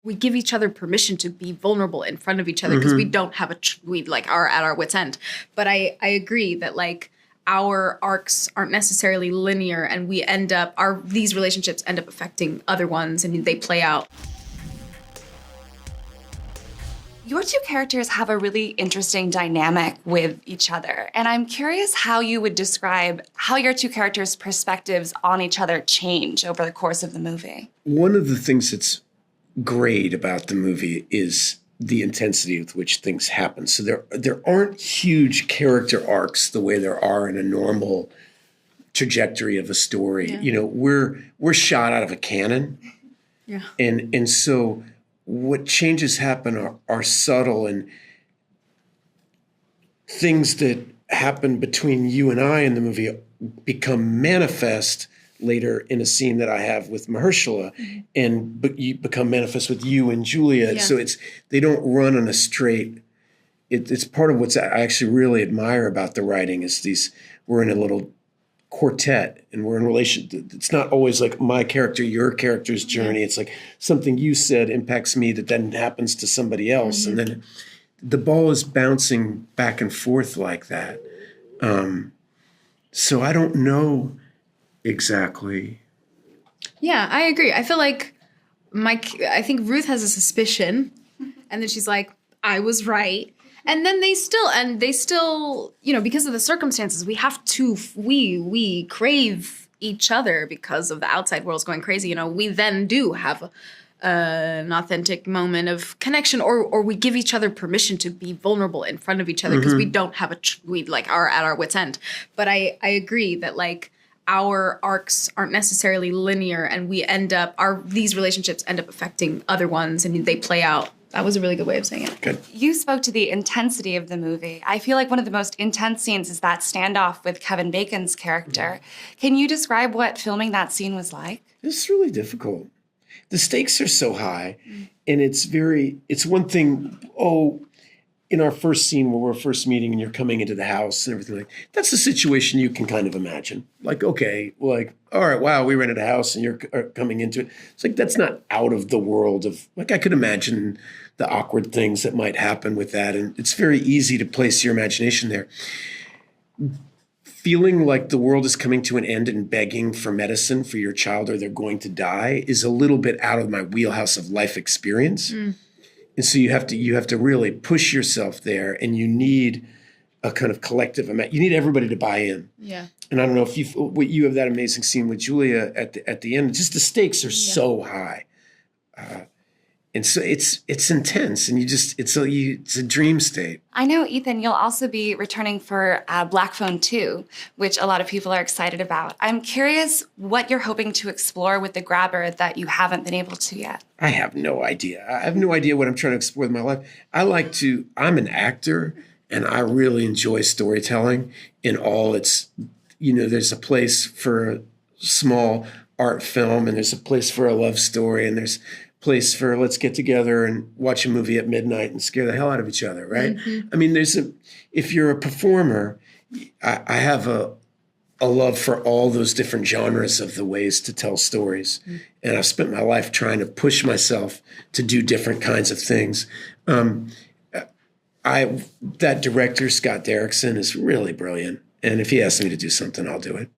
we give each other permission to be vulnerable in front of each other because we don't have we like are at our wit's end. But I agree that like our arcs aren't necessarily linear, and we end up these relationships end up affecting other ones, and they play out. Your two characters have a really interesting dynamic with each other, and I'm curious how you would describe how your two characters' perspectives on each other change over the course of the movie. One of the things that's great about the movie is the intensity with which things happen. So there aren't huge character arcs the way there are in a normal trajectory of a story. Yeah. You know, we're shot out of a cannon. Yeah. And so what changes happen are subtle, and things that happen between you and I in the movie become manifest later in a scene that I have with Myha'la, but you become manifest with you and Julia. Yeah. So they don't run on a straight. It's part of what I actually really admire about the writing is we're in a little quartet, and we're in relation. It's not always like my character, your character's journey. It's like something you said impacts me that then happens to somebody else. And then the ball is bouncing back and forth like that. So I don't know exactly. Yeah, I agree. I feel like I think Ruth has a suspicion, and then she's like, I was right. And then they still, you know, because of the circumstances, we crave each other because of the outside world's going crazy. You know, we then do have an authentic moment of connection, or we give each other permission to be vulnerable in front of each other because we don't have we like are at our wit's end. But I agree that like our arcs aren't necessarily linear, and we end up these relationships end up affecting other ones, and they play out. That was a really good way of saying it. Good. You spoke to the intensity of the movie. I feel like one of the most intense scenes is that standoff with Kevin Bacon's character. Can you describe what filming that scene was like? It's really difficult. The stakes are so high, and it's one thing, in our first scene where we're first meeting and you're coming into the house and everything, like that's a situation you can kind of imagine. Like, okay, like, all right, wow, we rented a house and you're coming into it. It's like, that's not out of the world of, like, I could imagine the awkward things that might happen with that. And it's very easy to place your imagination there. Feeling like the world is coming to an end and begging for medicine for your child or they're going to die is a little bit out of my wheelhouse of life experience. And so you have to really push yourself there, and you need a kind of collective amount. You need everybody to buy in. Yeah. And I don't know if you have that amazing scene with Julia at the end. Just the stakes are so high, and so it's intense, and it's a dream state. I know, Ethan, you'll also be returning for Black Phone 2, which a lot of people are excited about. I'm curious what you're hoping to explore with the grabber that you haven't been able to yet. I have no idea. I have no idea what I'm trying to explore with my life. I'm an actor, and I really enjoy storytelling in all its, there's a place for a small art film, and there's a place for a love story, and there's place for let's get together and watch a movie at midnight and scare the hell out of each other, right? I mean, if you're a performer, I have a love for all those different genres of the ways to tell stories. And I've spent my life trying to push myself to do different kinds of things. That director, Scott Derrickson, is really brilliant. And if he asks me to do something, I'll do it.